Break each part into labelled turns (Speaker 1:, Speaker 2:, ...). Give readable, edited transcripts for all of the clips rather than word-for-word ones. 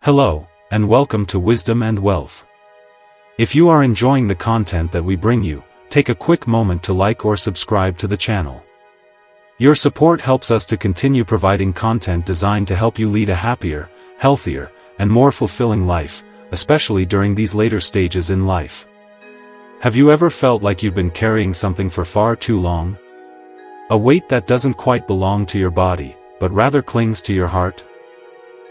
Speaker 1: Hello, and welcome to Wisdom and Wealth. If you are enjoying the content that we bring you, take a quick moment to like or subscribe to the channel. Your support helps us to continue providing content designed to help you lead a happier, healthier, and more fulfilling life, especially during these later stages in life. Have you ever felt like you've been carrying something for far too long? A weight that doesn't quite belong to your body, but rather clings to your heart?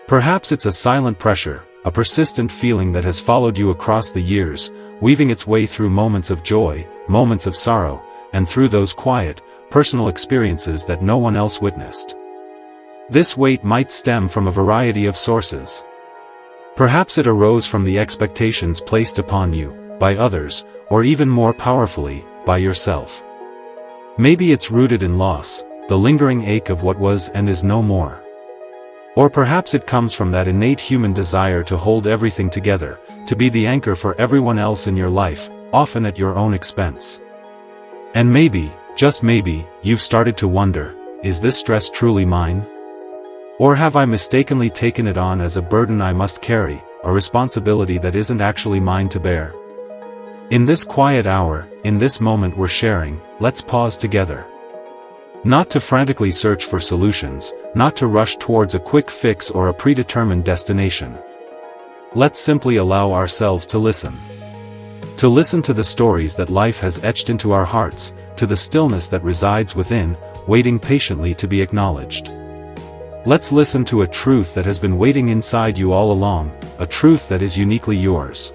Speaker 1: Perhaps it's a silent pressure, a persistent feeling that has followed you across the years, weaving its way through moments of joy, moments of sorrow, and through those quiet, personal experiences that no one else witnessed. This weight might stem from a variety of sources. Perhaps it arose from the expectations placed upon you, by others, or even more powerfully, by yourself. Maybe it's rooted in loss, the lingering ache of what was and is no more. Or perhaps it comes from that innate human desire to hold everything together, to be the anchor for everyone else in your life, often at your own expense. And maybe, just maybe, you've started to wonder, is this stress truly mine? Or have I mistakenly taken it on as a burden I must carry, a responsibility that isn't actually mine to bear? In this quiet hour, in this moment we're sharing, let's pause together. Not to frantically search for solutions, not to rush towards a quick fix or a predetermined destination. Let's simply allow ourselves to listen. To listen to the stories that life has etched into our hearts, to the stillness that resides within, waiting patiently to be acknowledged. Let's listen to a truth that has been waiting inside you all along, a truth that is uniquely yours.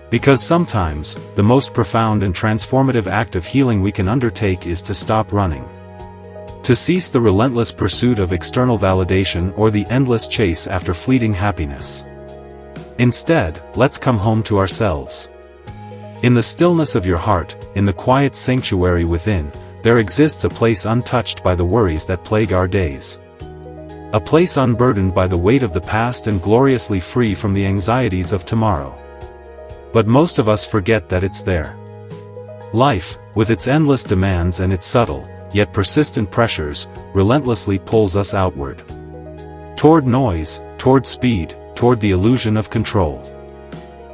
Speaker 1: Because sometimes, the most profound and transformative act of healing we can undertake is to stop running. To cease the relentless pursuit of external validation or the endless chase after fleeting happiness. Instead, let's come home to ourselves. In the stillness of your heart, in the quiet sanctuary within, there exists a place untouched by the worries that plague our days. A place unburdened by the weight of the past and gloriously free from the anxieties of tomorrow. But most of us forget that it's there. Life, with its endless demands and its subtle, yet persistent pressures, relentlessly pulls us outward. Toward noise, toward speed, toward the illusion of control.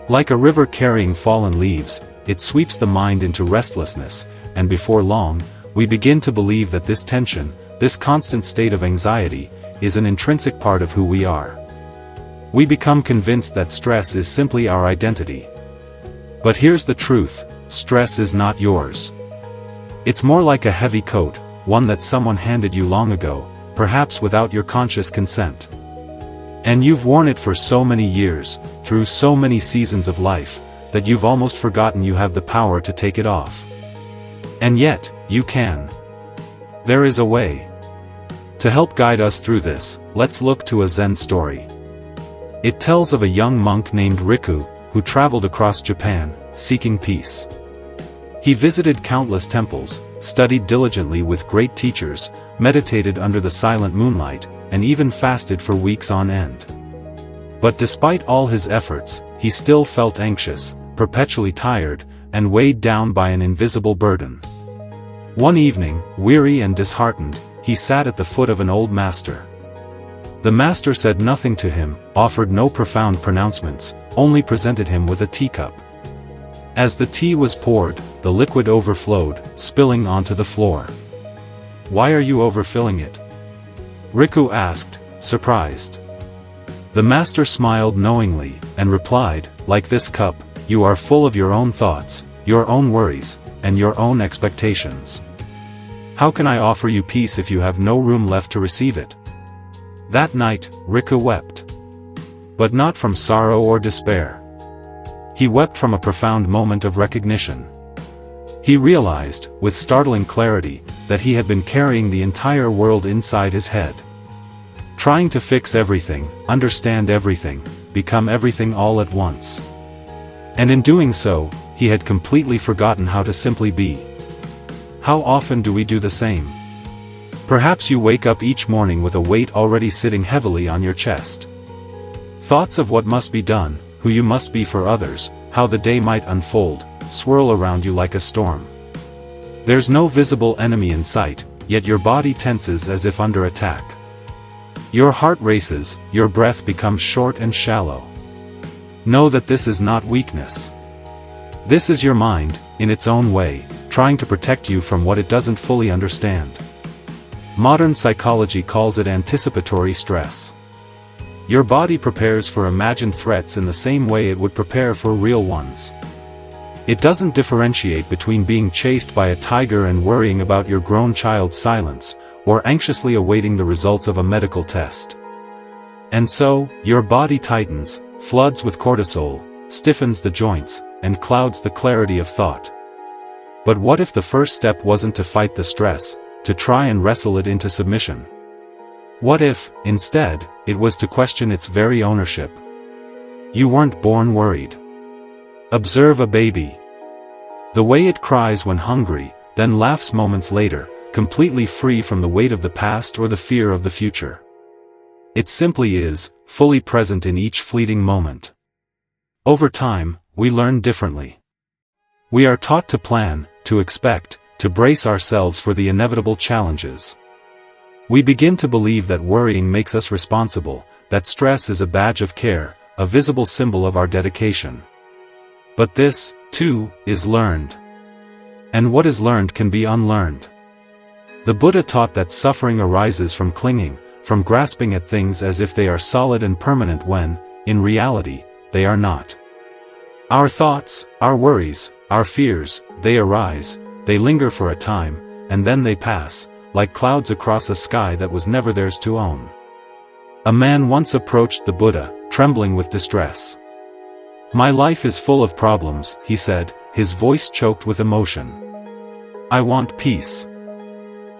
Speaker 1: Like a river carrying fallen leaves, it sweeps the mind into restlessness, and before long, we begin to believe that this tension, this constant state of anxiety, is an intrinsic part of who we are. We become convinced that stress is simply our identity. But here's the truth, stress is not yours. It's more like a heavy coat, one that someone handed you long ago, perhaps without your conscious consent. And you've worn it for so many years, through so many seasons of life, that you've almost forgotten you have the power to take it off. And yet, you can. There is a way. To help guide us through this, let's look to a Zen story. It tells of a young monk named Riku, who traveled across Japan, seeking peace. He visited countless temples, studied diligently with great teachers, meditated under the silent moonlight, and even fasted for weeks on end. But despite all his efforts, he still felt anxious, perpetually tired, and weighed down by an invisible burden. One evening, weary and disheartened, he sat at the foot of an old master. The master said nothing to him, offered no profound pronouncements, only presented him with a teacup. As the tea was poured, the liquid overflowed, spilling onto the floor. "Why are you overfilling it?" Riku asked, surprised. The master smiled knowingly, and replied, "Like this cup, you are full of your own thoughts, your own worries, and your own expectations. How can I offer you peace if you have no room left to receive it?" That night, Riku wept. But not from sorrow or despair. He wept from a profound moment of recognition. He realized, with startling clarity, that he had been carrying the entire world inside his head. Trying to fix everything, understand everything, become everything all at once. And in doing so, he had completely forgotten how to simply be. How often do we do the same? Perhaps you wake up each morning with a weight already sitting heavily on your chest. Thoughts of what must be done, who you must be for others, how the day might unfold, swirl around you like a storm. There's no visible enemy in sight, yet your body tenses as if under attack. Your heart races, your breath becomes short and shallow. Know that this is not weakness. This is your mind, in its own way, trying to protect you from what it doesn't fully understand. Modern psychology calls it anticipatory stress. Your body prepares for imagined threats in the same way it would prepare for real ones. It doesn't differentiate between being chased by a tiger and worrying about your grown child's silence, or anxiously awaiting the results of a medical test. And so, your body tightens, floods with cortisol, stiffens the joints, and clouds the clarity of thought. But what if the first step wasn't to fight the stress, to try and wrestle it into submission? What if, instead, it was to question its very ownership? You weren't born worried. Observe a baby. The way it cries when hungry, then laughs moments later, completely free from the weight of the past or the fear of the future. It simply is, fully present in each fleeting moment. Over time, we learn differently. We are taught to plan, to expect, to brace ourselves for the inevitable challenges. We begin to believe that worrying makes us responsible, that stress is a badge of care, a visible symbol of our dedication. But this, too, is learned. And what is learned can be unlearned. The Buddha taught that suffering arises from clinging, from grasping at things as if they are solid and permanent when, in reality, they are not. Our thoughts, our worries, our fears, they arise, they linger for a time, and then they pass, like clouds across a sky that was never theirs to own. A man once approached the Buddha, trembling with distress. "My life is full of problems," he said, his voice choked with emotion. "I want peace."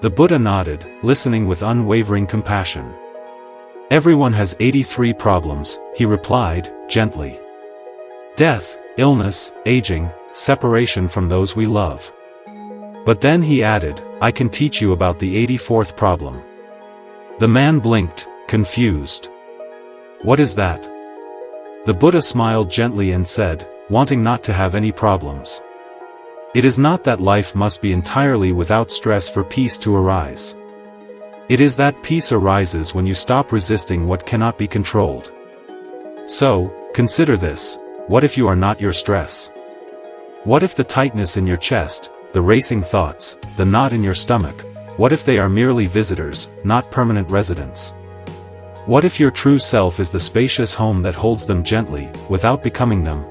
Speaker 1: The Buddha nodded, listening with unwavering compassion. "Everyone has 83 problems," he replied, gently. "Death, illness, aging, separation from those we love." But then he added, "I can teach you about the 84th problem." The man blinked, confused. "What is that?" The Buddha smiled gently and said, "Wanting not to have any problems. It is not that life must be entirely without stress for peace to arise. It is that peace arises when you stop resisting what cannot be controlled. So, consider this: what if you are not your stress? What if the tightness in your chest, the racing thoughts, the knot in your stomach, what if they are merely visitors, not permanent residents? What if your true self is the spacious home that holds them gently, without becoming them?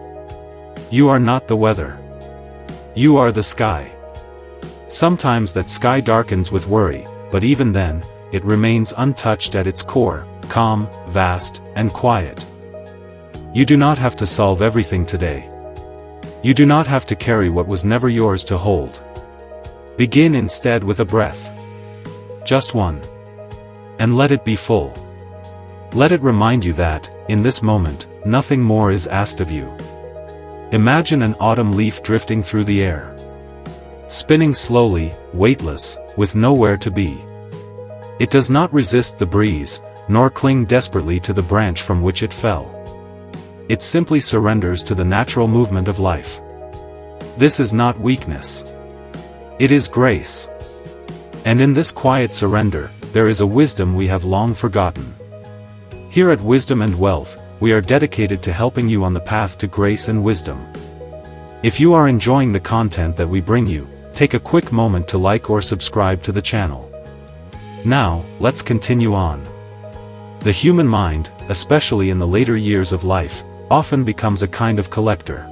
Speaker 1: You are not the weather. You are the sky. Sometimes that sky darkens with worry, but even then, it remains untouched at its core, calm, vast, and quiet. You do not have to solve everything today. You do not have to carry what was never yours to hold. Begin instead with a breath. Just one. And let it be full. Let it remind you that, in this moment, nothing more is asked of you. Imagine an autumn leaf drifting through the air. Spinning slowly, weightless, with nowhere to be. It does not resist the breeze, nor cling desperately to the branch from which it fell. It simply surrenders to the natural movement of life. This is not weakness. It is grace. And in this quiet surrender, there is a wisdom we have long forgotten. Here at Wisdom and Wealth, we are dedicated to helping you on the path to grace and wisdom. If you are enjoying the content that we bring you, take a quick moment to like or subscribe to the channel. Now, let's continue on. The human mind, especially in the later years of life, often becomes a kind of collector.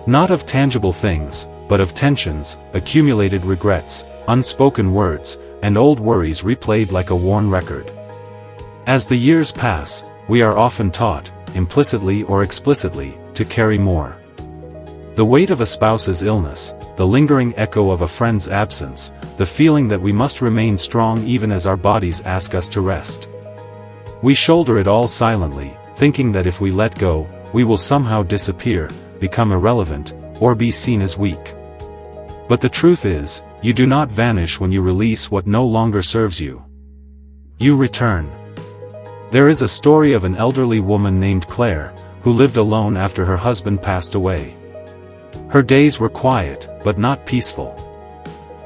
Speaker 1: Not of tangible things, but of tensions, accumulated regrets, unspoken words, and old worries replayed like a worn record. As the years pass, we are often taught, implicitly or explicitly, to carry more. The weight of a spouse's illness, the lingering echo of a friend's absence, the feeling that we must remain strong even as our bodies ask us to rest. We shoulder it all silently, thinking that if we let go, we will somehow disappear, become irrelevant, or be seen as weak. But the truth is, you do not vanish when you release what no longer serves you. You return. There is a story of an elderly woman named Claire, who lived alone after her husband passed away. Her days were quiet, but not peaceful.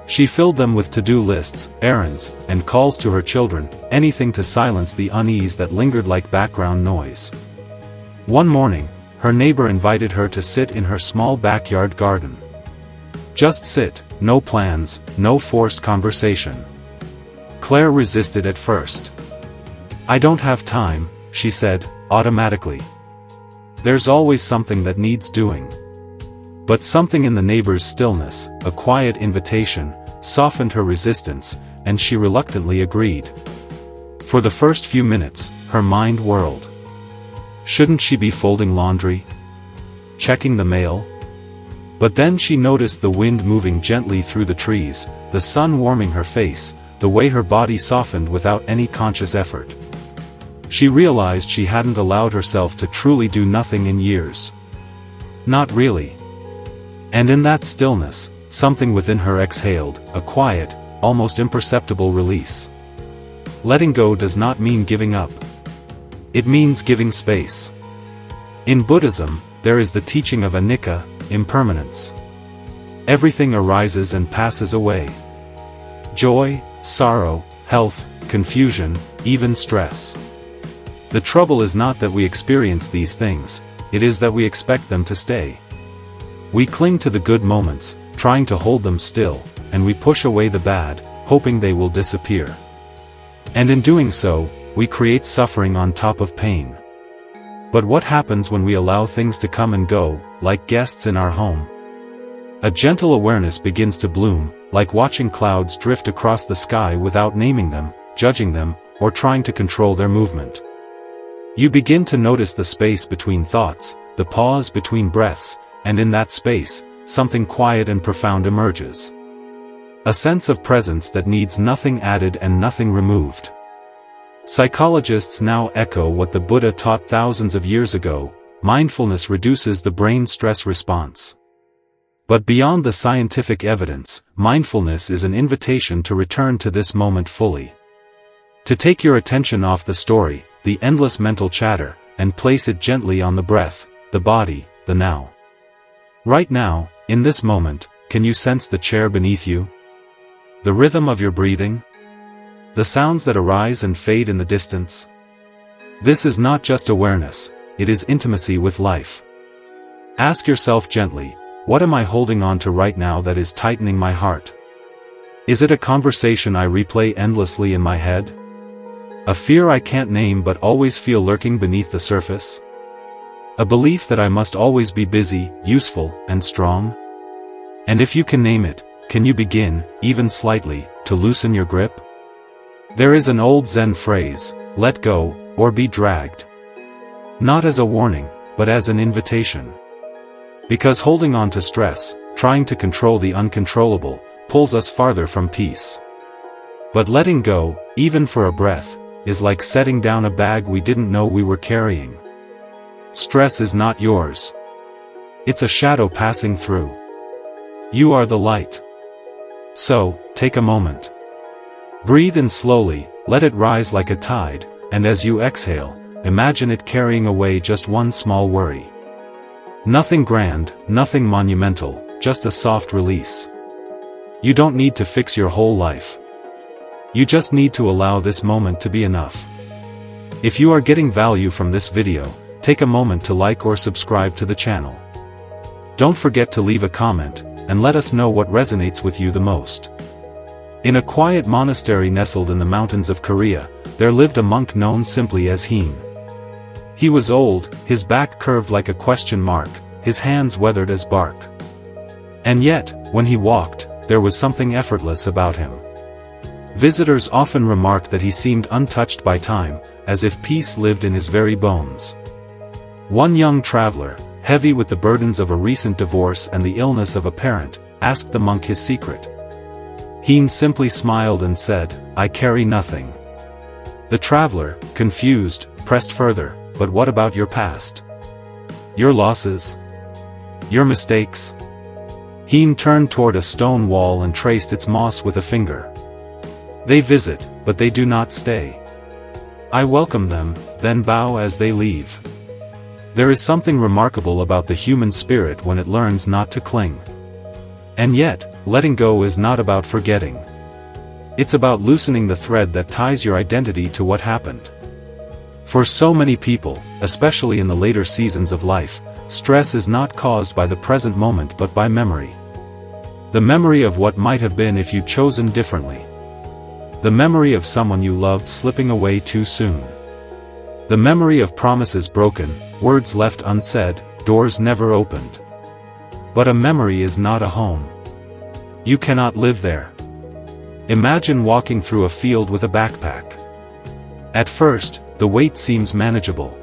Speaker 1: She filled them with to-do lists, errands, and calls to her children, anything to silence the unease that lingered like background noise. One morning, her neighbor invited her to sit in her small backyard garden. Just sit, no plans, no forced conversation. Claire resisted at first. "I don't have time," she said, automatically. "There's always something that needs doing." But something in the neighbor's stillness, a quiet invitation, softened her resistance, and she reluctantly agreed. For the first few minutes, her mind whirled. Shouldn't she be folding laundry? Checking the mail? But then she noticed the wind moving gently through the trees, the sun warming her face, the way her body softened without any conscious effort. She realized she hadn't allowed herself to truly do nothing in years. Not really. And in that stillness, something within her exhaled, a quiet, almost imperceptible release. Letting go does not mean giving up. It means giving space. In Buddhism, there is the teaching of anicca, impermanence. Everything arises and passes away. Joy, sorrow, health, confusion, even stress. The trouble is not that we experience these things, it is that we expect them to stay. We cling to the good moments, trying to hold them still, and we push away the bad, hoping they will disappear. And in doing so, we create suffering on top of pain. But what happens when we allow things to come and go, like guests in our home? A gentle awareness begins to bloom, like watching clouds drift across the sky without naming them, judging them, or trying to control their movement. You begin to notice the space between thoughts, the pause between breaths, and in that space, something quiet and profound emerges. A sense of presence that needs nothing added and nothing removed. Psychologists now echo what the Buddha taught thousands of years ago: mindfulness reduces the brain stress response. But beyond the scientific evidence, mindfulness is an invitation to return to this moment fully. To take your attention off the story, the endless mental chatter, and place it gently on the breath, the body, the now. Right now, in this moment, can you sense the chair beneath you? The rhythm of your breathing? The sounds that arise and fade in the distance? This is not just awareness, it is intimacy with life. Ask yourself gently, what am I holding on to right now that is tightening my heart? Is it a conversation I replay endlessly in my head? A fear I can't name but always feel lurking beneath the surface? A belief that I must always be busy, useful, and strong? And if you can name it, can you begin, even slightly, to loosen your grip? There is an old Zen phrase, let go, or be dragged. Not as a warning, but as an invitation. Because holding on to stress, trying to control the uncontrollable, pulls us farther from peace. But letting go, even for a breath, is like setting down a bag we didn't know we were carrying. Stress is not yours. It's a shadow passing through. You are the light. So, take a moment. Breathe in slowly, let it rise like a tide, and as you exhale, imagine it carrying away just one small worry. Nothing grand, nothing monumental, just a soft release. You don't need to fix your whole life. You just need to allow this moment to be enough. If you are getting value from this video, take a moment to like or subscribe to the channel. Don't forget to leave a comment, and let us know what resonates with you the most. In a quiet monastery nestled in the mountains of Korea, there lived a monk known simply as Heen. He was old, his back curved like a question mark, his hands weathered as bark. And yet, when he walked, there was something effortless about him. Visitors often remarked that he seemed untouched by time, as if peace lived in his very bones. One young traveler, heavy with the burdens of a recent divorce and the illness of a parent, asked the monk his secret. Heen simply smiled and said, "I carry nothing." The traveler, confused, pressed further, "But what about your past? Your losses? Your mistakes?" Heen turned toward a stone wall and traced its moss with a finger. "They visit, but they do not stay. I welcome them, then bow as they leave." There is something remarkable about the human spirit when it learns not to cling. And yet, letting go is not about forgetting. It's about loosening the thread that ties your identity to what happened. For so many people, especially in the later seasons of life, stress is not caused by the present moment but by memory. The memory of what might have been if you'd chosen differently. The memory of someone you loved slipping away too soon. The memory of promises broken, words left unsaid, doors never opened. But a memory is not a home. You cannot live there. Imagine walking through a field with a backpack. At first, the weight seems manageable.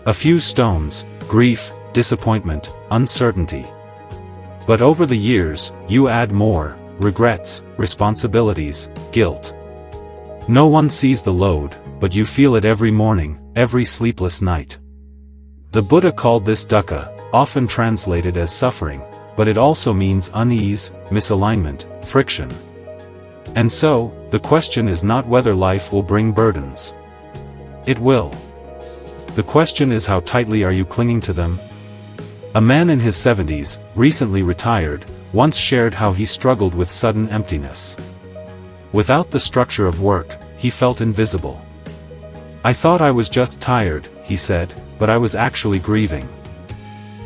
Speaker 1: A few stones, grief, disappointment, uncertainty. But over the years, you add more, regrets, responsibilities, guilt. No one sees the load, but you feel it every morning, every sleepless night. The Buddha called this dukkha, often translated as suffering, but it also means unease, misalignment, friction. And so, the question is not whether life will bring burdens. It will. The question is how tightly are you clinging to them? A man in his 70s, recently retired, once shared how he struggled with sudden emptiness. Without the structure of work, he felt invisible. I thought I was just tired, he said, but I was actually grieving.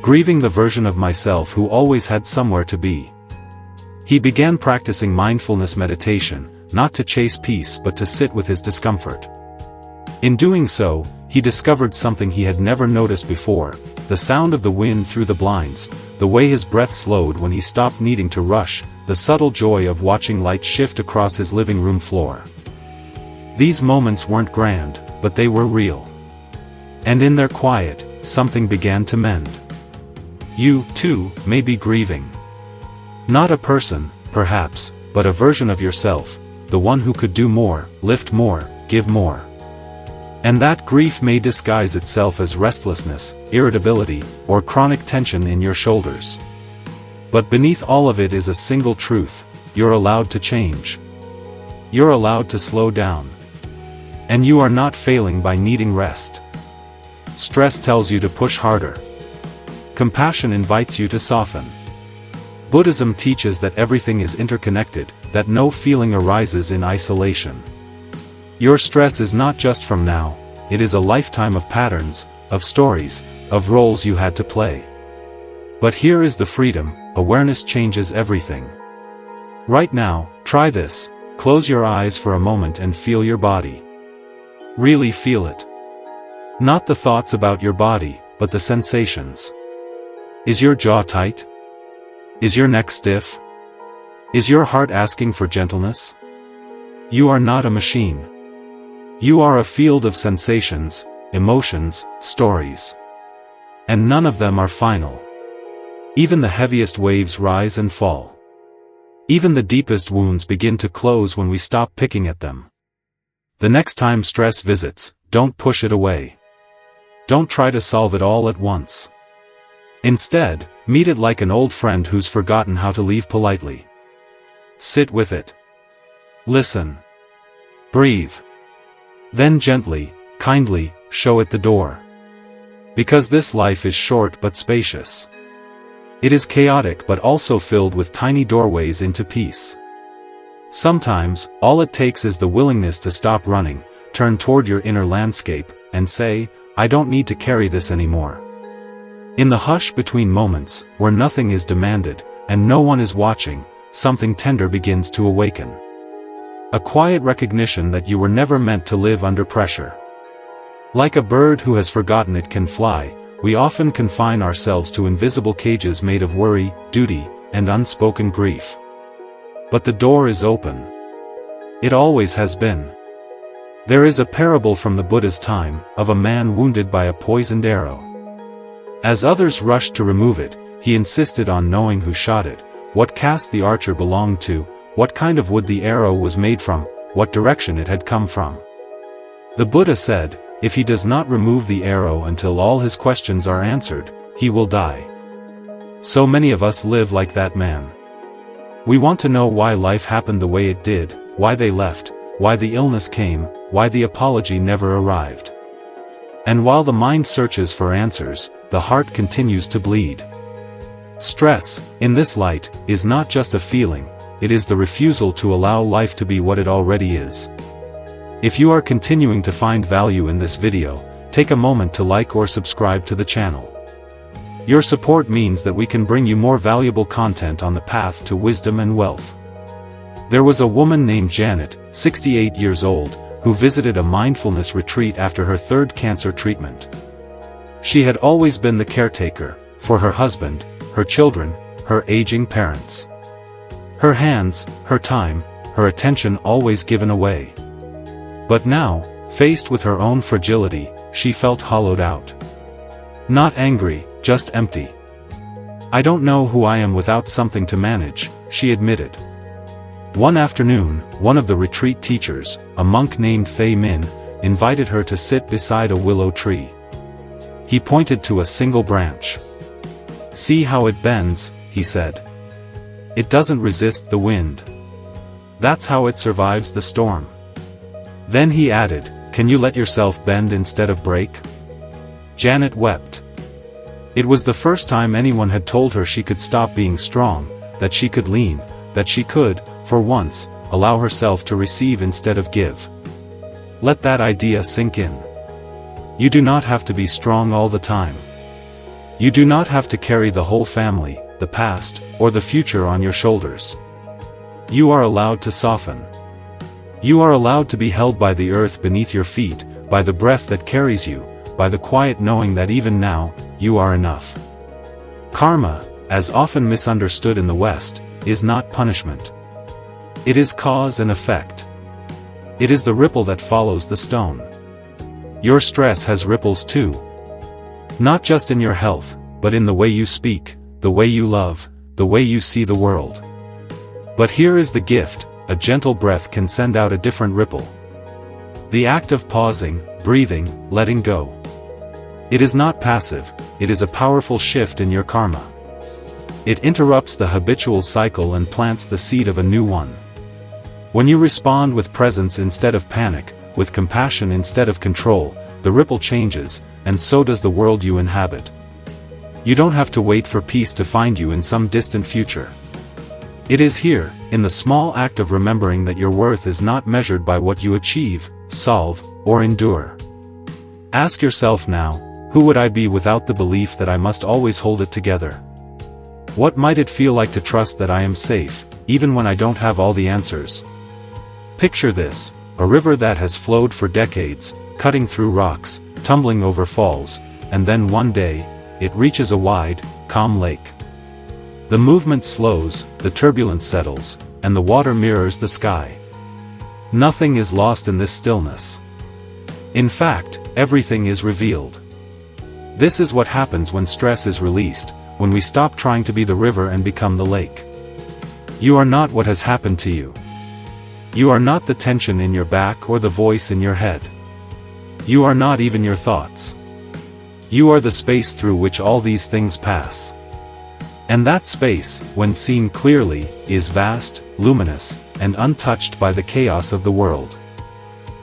Speaker 1: Grieving the version of myself who always had somewhere to be. He began practicing mindfulness meditation, not to chase peace but to sit with his discomfort. In doing so, he discovered something he had never noticed before, the sound of the wind through the blinds, the way his breath slowed when he stopped needing to rush, the subtle joy of watching light shift across his living room floor. These moments weren't grand, but they were real. And in their quiet, something began to mend. You, too, may be grieving. Not a person, perhaps, but a version of yourself, the one who could do more, lift more, give more. And that grief may disguise itself as restlessness, irritability, or chronic tension in your shoulders. But beneath all of it is a single truth: you're allowed to change. You're allowed to slow down. And you are not failing by needing rest. Stress tells you to push harder. Compassion invites you to soften. Buddhism teaches that everything is interconnected, that no feeling arises in isolation. Your stress is not just from now, it is a lifetime of patterns, of stories, of roles you had to play. But here is the freedom: awareness changes everything. Right now, try this: close your eyes for a moment and feel your body. Really feel it. Not the thoughts about your body, but the sensations. Is your jaw tight? Is your neck stiff? Is your heart asking for gentleness? You are not a machine. You are a field of sensations, emotions, stories. And none of them are final. Even the heaviest waves rise and fall. Even the deepest wounds begin to close when we stop picking at them. The next time stress visits, don't push it away. Don't try to solve it all at once. Instead, meet it like an old friend who's forgotten how to leave politely. Sit with it. Listen. Breathe. Then gently, kindly, show it the door. Because this life is short but spacious. It is chaotic but also filled with tiny doorways into peace. Sometimes, all it takes is the willingness to stop running, turn toward your inner landscape, and say, I don't need to carry this anymore. In the hush between moments, where nothing is demanded, and no one is watching, something tender begins to awaken. A quiet recognition that you were never meant to live under pressure. Like a bird who has forgotten it can fly, we often confine ourselves to invisible cages made of worry, duty, and unspoken grief. But the door is open. It always has been. There is a parable from the Buddha's time, of a man wounded by a poisoned arrow. As others rushed to remove it, he insisted on knowing who shot it, what caste the archer belonged to, what kind of wood the arrow was made from, what direction it had come from. The Buddha said, if he does not remove the arrow until all his questions are answered, he will die. So many of us live like that man. We want to know why life happened the way it did, why they left, why the illness came, why the apology never arrived. And while the mind searches for answers, the heart continues to bleed. Stress, in this light, is not just a feeling, it is the refusal to allow life to be what it already is. If you are continuing to find value in this video, take a moment to like or subscribe to the channel. Your support means that we can bring you more valuable content on the path to wisdom and wealth. There was a woman named Janet, 68 years old, who visited a mindfulness retreat after her third cancer treatment. She had always been the caretaker, for her husband, her children, her aging parents. Her hands, her time, her attention always given away. But now, faced with her own fragility, she felt hollowed out. Not angry, just empty. "I don't know who I am without something to manage," she admitted. One afternoon, one of the retreat teachers, a monk named Thay Min, invited her to sit beside a willow tree. He pointed to a single branch. "See how it bends," he said. "It doesn't resist the wind. That's how it survives the storm." Then he added, "Can you let yourself bend instead of break?" Janet wept. It was the first time anyone had told her she could stop being strong, that she could lean, that she could, for once, allow herself to receive instead of give. Let that idea sink in. You do not have to be strong all the time. You do not have to carry the whole family, the past, or the future on your shoulders. You are allowed to soften. You are allowed to be held by the earth beneath your feet, by the breath that carries you, by the quiet knowing that even now, you are enough. Karma, as often misunderstood in the West, is not punishment. It is cause and effect. It is the ripple that follows the stone. Your stress has ripples too. Not just in your health, but in the way you speak, the way you love, the way you see the world. But here is the gift: a gentle breath can send out a different ripple. The act of pausing, breathing, letting go. It is not passive, it is a powerful shift in your karma. It interrupts the habitual cycle and plants the seed of a new one. When you respond with presence instead of panic, with compassion instead of control, the ripple changes, and so does the world you inhabit. You don't have to wait for peace to find you in some distant future. It is here, in the small act of remembering that your worth is not measured by what you achieve, solve, or endure. Ask yourself now, who would I be without the belief that I must always hold it together? What might it feel like to trust that I am safe, even when I don't have all the answers? Picture this: a river that has flowed for decades, cutting through rocks, tumbling over falls, and then one day, it reaches a wide, calm lake. The movement slows, the turbulence settles, and the water mirrors the sky. Nothing is lost in this stillness. In fact, everything is revealed. This is what happens when stress is released, when we stop trying to be the river and become the lake. You are not what has happened to you. You are not the tension in your back or the voice in your head. You are not even your thoughts. You are the space through which all these things pass. And that space, when seen clearly, is vast, luminous, and untouched by the chaos of the world.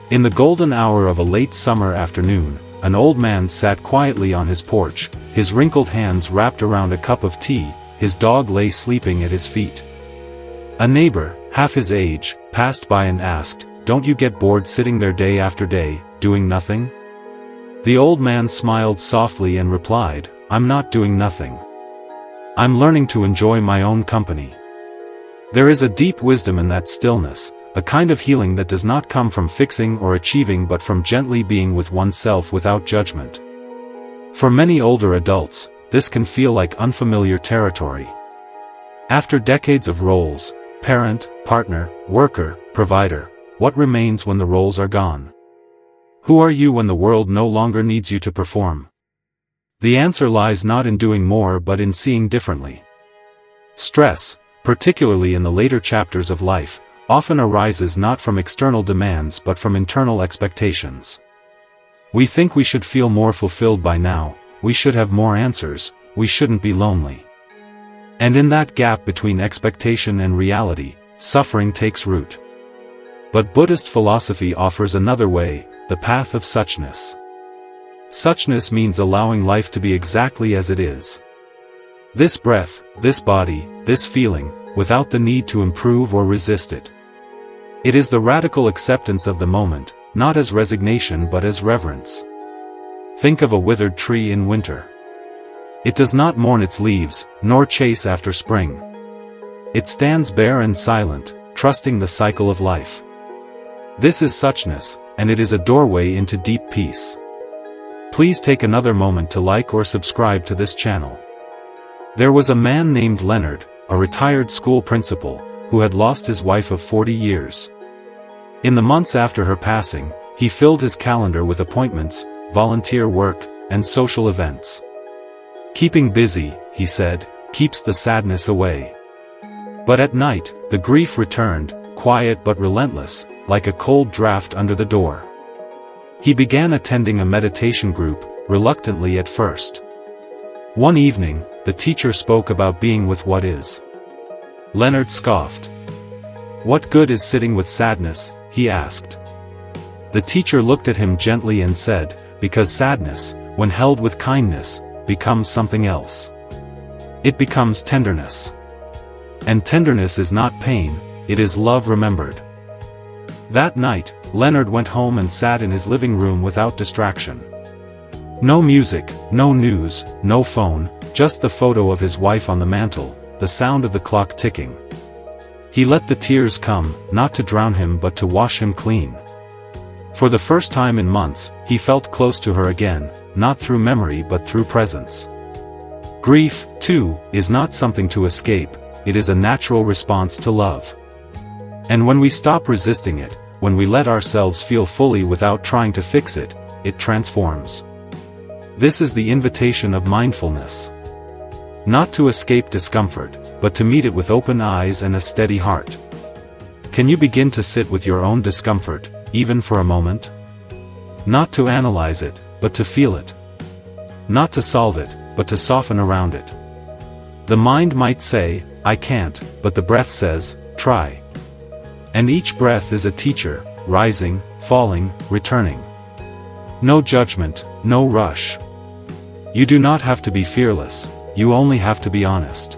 Speaker 1: In the golden hour of a late summer afternoon, an old man sat quietly on his porch, his wrinkled hands wrapped around a cup of tea. His dog lay sleeping at his feet. A neighbor, half his age, passed by and asked, "Don't you get bored sitting there day after day, doing nothing?" The old man smiled softly and replied, "I'm not doing nothing. I'm learning to enjoy my own company." There is a deep wisdom in that stillness, a kind of healing that does not come from fixing or achieving but from gently being with oneself without judgment. For many older adults, this can feel like unfamiliar territory. After decades of roles, parent, partner, worker, provider, what remains when the roles are gone? Who are you when the world no longer needs you to perform? The answer lies not in doing more but in seeing differently. Stress, particularly in the later chapters of life, often arises not from external demands but from internal expectations. We think we should feel more fulfilled by now, we should have more answers, we shouldn't be lonely. And in that gap between expectation and reality, suffering takes root. But Buddhist philosophy offers another way, the path of suchness. Suchness means allowing life to be exactly as it is. This breath, this body, this feeling, without the need to improve or resist it. It is the radical acceptance of the moment, not as resignation but as reverence. Think of a withered tree in winter. It does not mourn its leaves, nor chase after spring. It stands bare and silent, trusting the cycle of life. This is suchness, and it is a doorway into deep peace. Please take another moment to like or subscribe to this channel. There was a man named Leonard, a retired school principal, who had lost his wife of 40 years. In the months after her passing, he filled his calendar with appointments, volunteer work, and social events. Keeping busy, he said, keeps the sadness away. But at night, the grief returned, quiet but relentless, like a cold draft under the door. He began attending a meditation group, reluctantly at first. One evening, the teacher spoke about being with what is. Leonard scoffed. "What good is sitting with sadness?" he asked. The teacher looked at him gently and said, "Because sadness, when held with kindness, becomes something else. It becomes tenderness. And tenderness is not pain, it is love remembered." That night, Leonard went home and sat in his living room without distraction. No music, no news, no phone, just the photo of his wife on the mantel, the sound of the clock ticking. He let the tears come, not to drown him but to wash him clean. For the first time in months, he felt close to her again, not through memory but through presence. Grief, too, is not something to escape, it is a natural response to love. And when we stop resisting it, when we let ourselves feel fully without trying to fix it, it transforms. This is the invitation of mindfulness. Not to escape discomfort, but to meet it with open eyes and a steady heart. Can you begin to sit with your own discomfort, even for a moment? Not to analyze it, but to feel it. Not to solve it, but to soften around it. The mind might say, "I can't," but the breath says, "Try." And each breath is a teacher, rising, falling, returning. No judgment, no rush. You do not have to be fearless, you only have to be honest.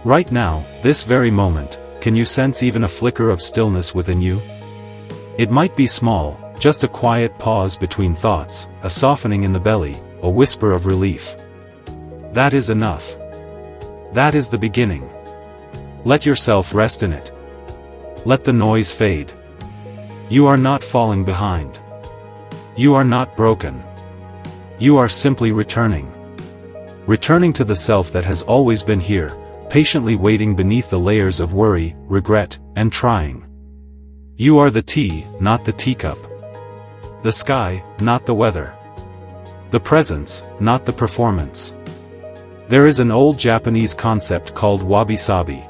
Speaker 1: Right now, this very moment, can you sense even a flicker of stillness within you? It might be small, just a quiet pause between thoughts, a softening in the belly, a whisper of relief. That is enough. That is the beginning. Let yourself rest in it. Let the noise fade. You are not falling behind. You are not broken. You are simply returning. Returning to the self that has always been here, patiently waiting beneath the layers of worry, regret, and trying. You are the tea, not the teacup. The sky, not the weather. The presence, not the performance. There is an old Japanese concept called wabi-sabi.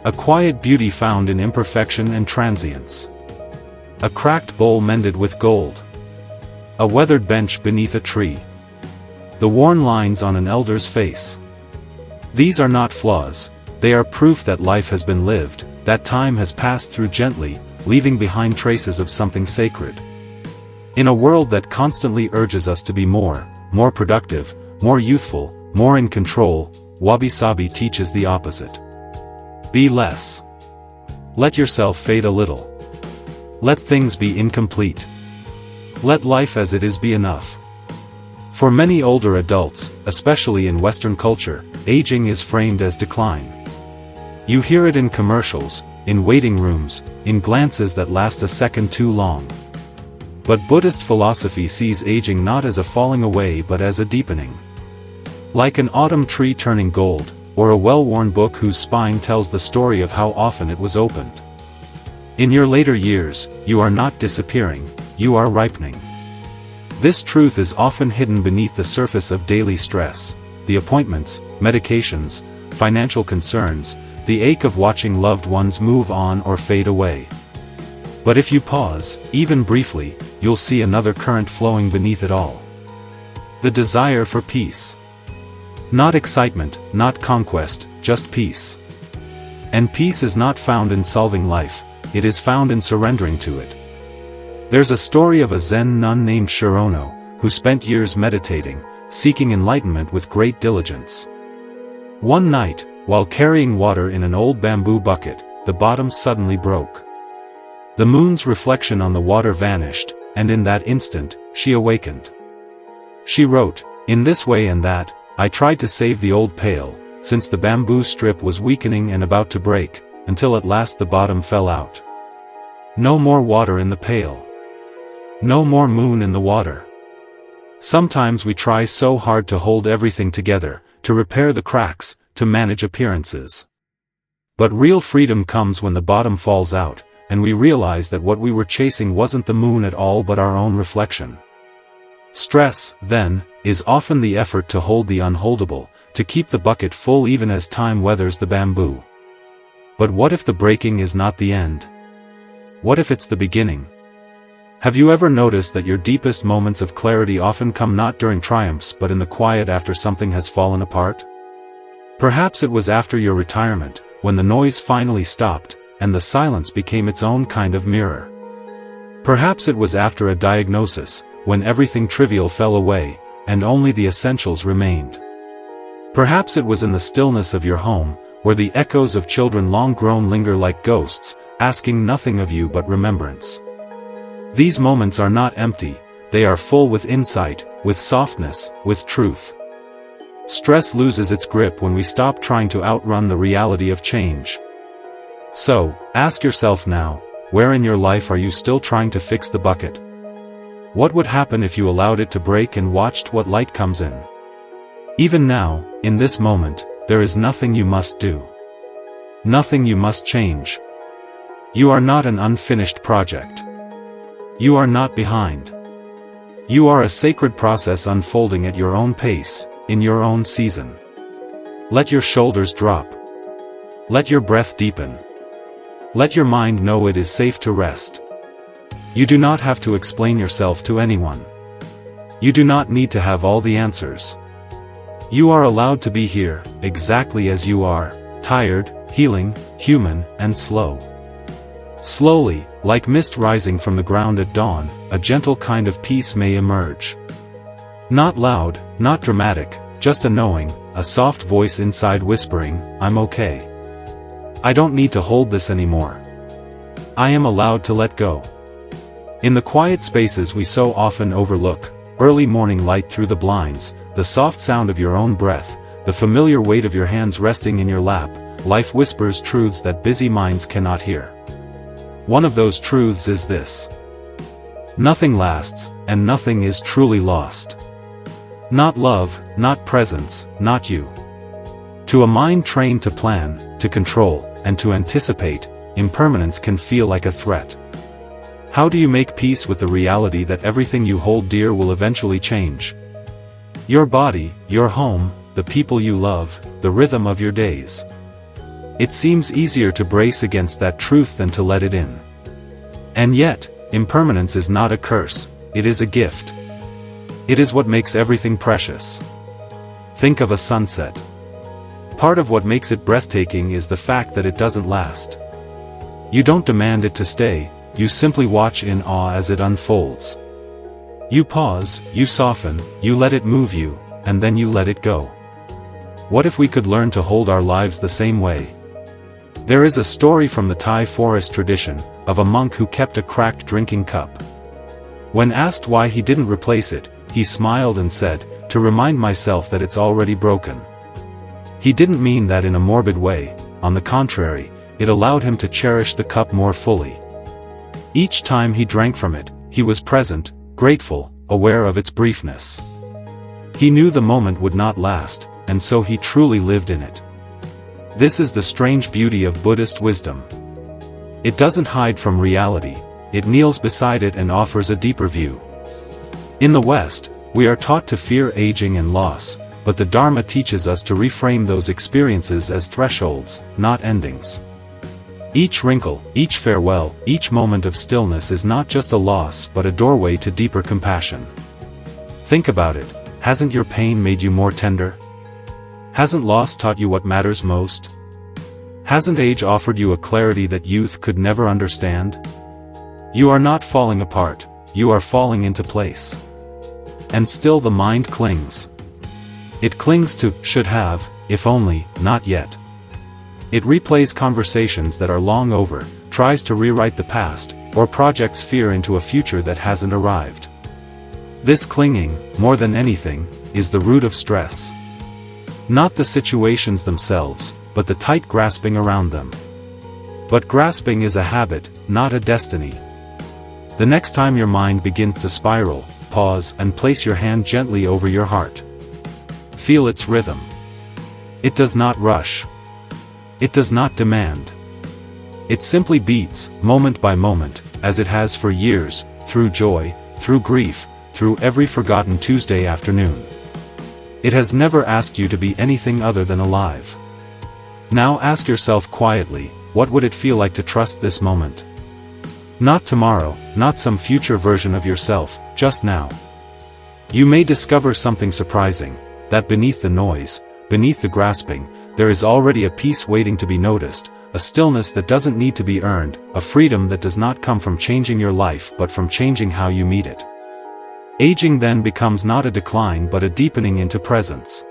Speaker 1: A quiet beauty found in imperfection and transience. A cracked bowl mended with gold. A weathered bench beneath a tree. The worn lines on an elder's face. These are not flaws, they are proof that life has been lived, that time has passed through gently, leaving behind traces of something sacred. In a world that constantly urges us to be more productive, more youthful, more in control, wabi-sabi teaches the opposite. Be less. Let yourself fade a little. Let things be incomplete. Let life as it is be enough. For many older adults, especially in Western culture, aging is framed as decline. You hear it in commercials, in waiting rooms, in glances that last a second too long. But Buddhist philosophy sees aging not as a falling away but as a deepening. Like an autumn tree turning gold, or a well-worn book whose spine tells the story of how often it was opened. In your later years, you are not disappearing, you are ripening. This truth is often hidden beneath the surface of daily stress, the appointments, medications, financial concerns, the ache of watching loved ones move on or fade away. But if you pause, even briefly, you'll see another current flowing beneath it all. The desire for peace. Not excitement, not conquest, just peace. And peace is not found in solving life, it is found in surrendering to it. There's a story of a Zen nun named Shirono, who spent years meditating, seeking enlightenment with great diligence. One night, while carrying water in an old bamboo bucket, the bottom suddenly broke. The moon's reflection on the water vanished, and in that instant, she awakened. She wrote, "In this way and that, I tried to save the old pail, since the bamboo strip was weakening and about to break, until at last the bottom fell out. No more water in the pail. No more moon in the water." Sometimes we try so hard to hold everything together, to repair the cracks, to manage appearances. But real freedom comes when the bottom falls out, and we realize that what we were chasing wasn't the moon at all but our own reflection. Stress, then, is often the effort to hold the unholdable, to keep the bucket full even as time weathers the bamboo. But what if the breaking is not the end? What if it's the beginning? Have you ever noticed that your deepest moments of clarity often come not during triumphs but in the quiet after something has fallen apart? Perhaps it was after your retirement, when the noise finally stopped, and the silence became its own kind of mirror. Perhaps it was after a diagnosis, when everything trivial fell away, and only the essentials remained. Perhaps it was in the stillness of your home, where the echoes of children long grown linger like ghosts, asking nothing of you but remembrance. These moments are not empty, they are full with insight, with softness, with truth. Stress loses its grip when we stop trying to outrun the reality of change. So, ask yourself now, where in your life are you still trying to fix the bucket? What would happen if you allowed it to break and watched what light comes in? Even now, in this moment, there is nothing you must do. Nothing you must change. You are not an unfinished project. You are not behind. You are a sacred process unfolding at your own pace, in your own season. Let your shoulders drop. Let your breath deepen. Let your mind know it is safe to rest. You do not have to explain yourself to anyone. You do not need to have all the answers. You are allowed to be here, exactly as you are, tired, healing, human, and slow. Slowly, like mist rising from the ground at dawn, a gentle kind of peace may emerge. Not loud, not dramatic, just a knowing, a soft voice inside whispering, "I'm okay. I don't need to hold this anymore. I am allowed to let go." In the quiet spaces we so often overlook, early morning light through the blinds, the soft sound of your own breath, the familiar weight of your hands resting in your lap, life whispers truths that busy minds cannot hear. One of those truths is this: nothing lasts, and nothing is truly lost. Not love, not presence, not you. To a mind trained to plan, to control, and to anticipate, impermanence can feel like a threat. How do you make peace with the reality that everything you hold dear will eventually change? Your body, your home, the people you love, the rhythm of your days. It seems easier to brace against that truth than to let it in. And yet, impermanence is not a curse, it is a gift. It is what makes everything precious. Think of a sunset. Part of what makes it breathtaking is the fact that it doesn't last. You don't demand it to stay, you simply watch in awe as it unfolds. You pause, you soften, you let it move you, and then you let it go. What if we could learn to hold our lives the same way? There is a story from the Thai forest tradition, of a monk who kept a cracked drinking cup. When asked why he didn't replace it, he smiled and said, "To remind myself that it's already broken." He didn't mean that in a morbid way, on the contrary, it allowed him to cherish the cup more fully. Each time he drank from it, he was present, grateful, aware of its briefness. He knew the moment would not last, and so he truly lived in it. This is the strange beauty of Buddhist wisdom. It doesn't hide from reality, it kneels beside it and offers a deeper view. In the West, we are taught to fear aging and loss, but the Dharma teaches us to reframe those experiences as thresholds, not endings. Each wrinkle, each farewell, each moment of stillness is not just a loss but a doorway to deeper compassion. Think about it, hasn't your pain made you more tender? Hasn't loss taught you what matters most? Hasn't age offered you a clarity that youth could never understand? You are not falling apart, you are falling into place. And still the mind clings. It clings to should have, if only, not yet. It replays conversations that are long over, tries to rewrite the past, or projects fear into a future that hasn't arrived. This clinging, more than anything, is the root of stress. Not the situations themselves, but the tight grasping around them. But grasping is a habit, not a destiny. The next time your mind begins to spiral, pause and place your hand gently over your heart. Feel its rhythm. It does not rush. It does not demand. It simply beats, moment by moment, as it has for years, through joy, through grief, through every forgotten Tuesday afternoon. It has never asked you to be anything other than alive. Now ask yourself quietly, what would it feel like to trust this moment? Not tomorrow, not some future version of yourself, just now. You may discover something surprising, that beneath the noise, beneath the grasping, there is already a peace waiting to be noticed, a stillness that doesn't need to be earned, a freedom that does not come from changing your life but from changing how you meet it. Aging then becomes not a decline but a deepening into presence.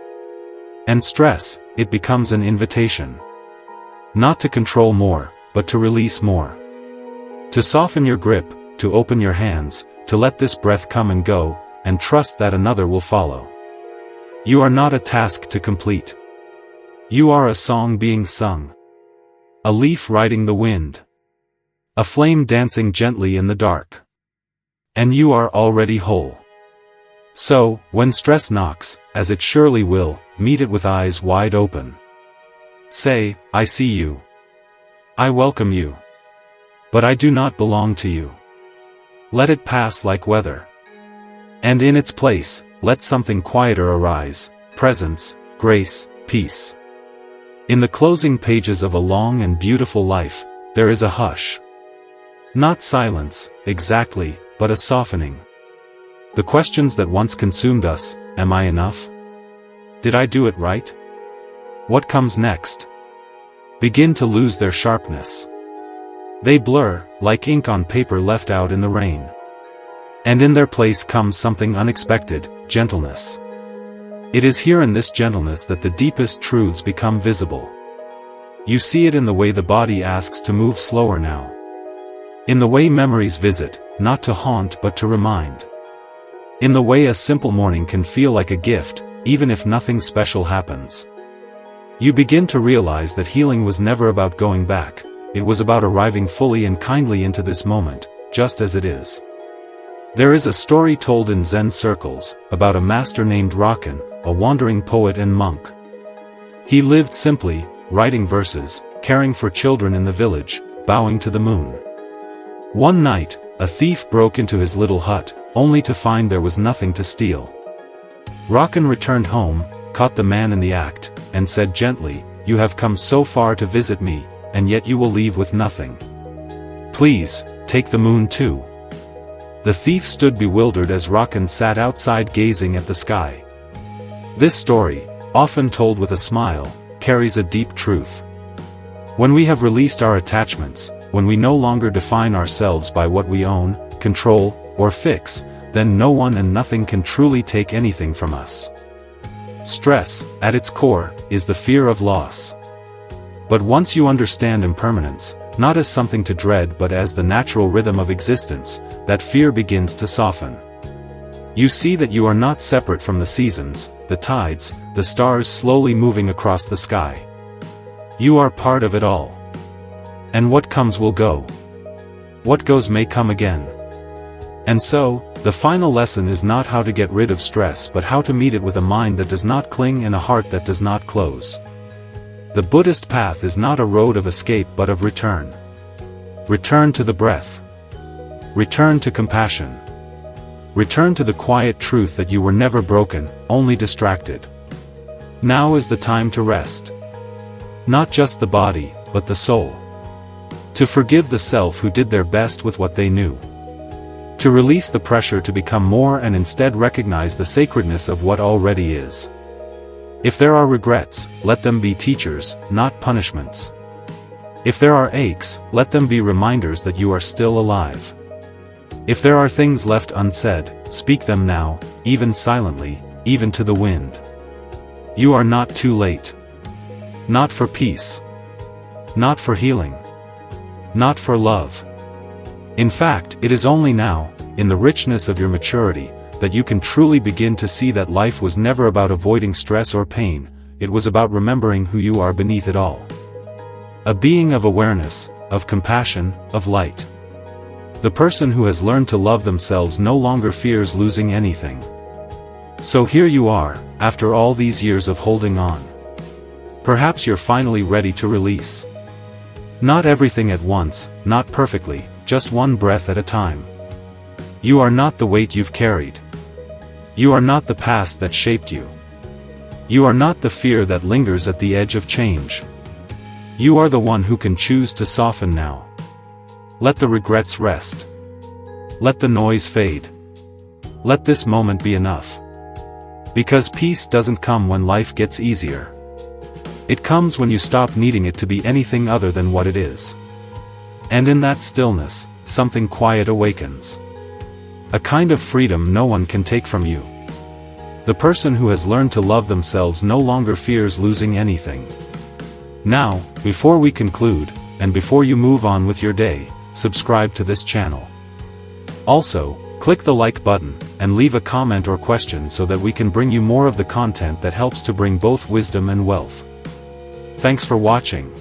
Speaker 1: And stress, it becomes an invitation. Not to control more, but to release more. To soften your grip, to open your hands, to let this breath come and go, and trust that another will follow. You are not a task to complete. You are a song being sung. A leaf riding the wind. A flame dancing gently in the dark. And you are already whole. So, when stress knocks, as it surely will, meet it with eyes wide open. Say, I see you. I welcome you. But I do not belong to you. Let it pass like weather. And in its place, let something quieter arise, presence, grace, peace. In the closing pages of a long and beautiful life, there is a hush. Not silence, exactly, but a softening. The questions that once consumed us, am I enough? Did I do it right? What comes next? Begin to lose their sharpness. They blur, like ink on paper left out in the rain. And in their place comes something unexpected, gentleness. It is here in this gentleness that the deepest truths become visible. You see it in the way the body asks to move slower now. In the way memories visit, not to haunt but to remind. In the way a simple morning can feel like a gift, even if nothing special happens. You begin to realize that healing was never about going back, it was about arriving fully and kindly into this moment, just as it is. There is a story told in Zen circles, about a master named Rakan, a wandering poet and monk. He lived simply, writing verses, caring for children in the village, bowing to the moon. One night, a thief broke into his little hut, only to find there was nothing to steal. Rakan returned home, caught the man in the act, and said gently, "You have come so far to visit me, and yet you will leave with nothing. Please, take the moon too." The thief stood bewildered as Rakan sat outside gazing at the sky. This story, often told with a smile, carries a deep truth. When we have released our attachments, when we no longer define ourselves by what we own, control, or fix, then no one and nothing can truly take anything from us. Stress, at its core, is the fear of loss. But once you understand impermanence, not as something to dread but as the natural rhythm of existence, that fear begins to soften. You see that you are not separate from the seasons, the tides, the stars slowly moving across the sky. You are part of it all. And what comes will go. What goes may come again. And so, the final lesson is not how to get rid of stress but how to meet it with a mind that does not cling and a heart that does not close. The Buddhist path is not a road of escape but of return. Return to the breath. Return to compassion. Return to the quiet truth that you were never broken, only distracted. Now is the time to rest. Not just the body, but the soul. To forgive the self who did their best with what they knew. To release the pressure to become more and instead recognize the sacredness of what already is. If there are regrets, let them be teachers, not punishments. If there are aches, let them be reminders that you are still alive. If there are things left unsaid, speak them now, even silently, even to the wind. You are not too late. Not for peace. Not for healing. Not for love. In fact, it is only now, in the richness of your maturity, that you can truly begin to see that life was never about avoiding stress or pain, it was about remembering who you are beneath it all. A being of awareness, of compassion, of light. The person who has learned to love themselves no longer fears losing anything. So here you are, after all these years of holding on. Perhaps you're finally ready to release. Not everything at once, not perfectly, just one breath at a time. You are not the weight you've carried. You are not the past that shaped you. You are not the fear that lingers at the edge of change. You are the one who can choose to soften now. Let the regrets rest. Let the noise fade. Let this moment be enough. Because peace doesn't come when life gets easier. It comes when you stop needing it to be anything other than what it is. And in that stillness, something quiet awakens. A kind of freedom no one can take from you. The person who has learned to love themselves no longer fears losing anything. Now, before we conclude, and before you move on with your day, subscribe to this channel. Also, click the like button, and leave a comment or question so that we can bring you more of the content that helps to bring both wisdom and wealth. Thanks for watching.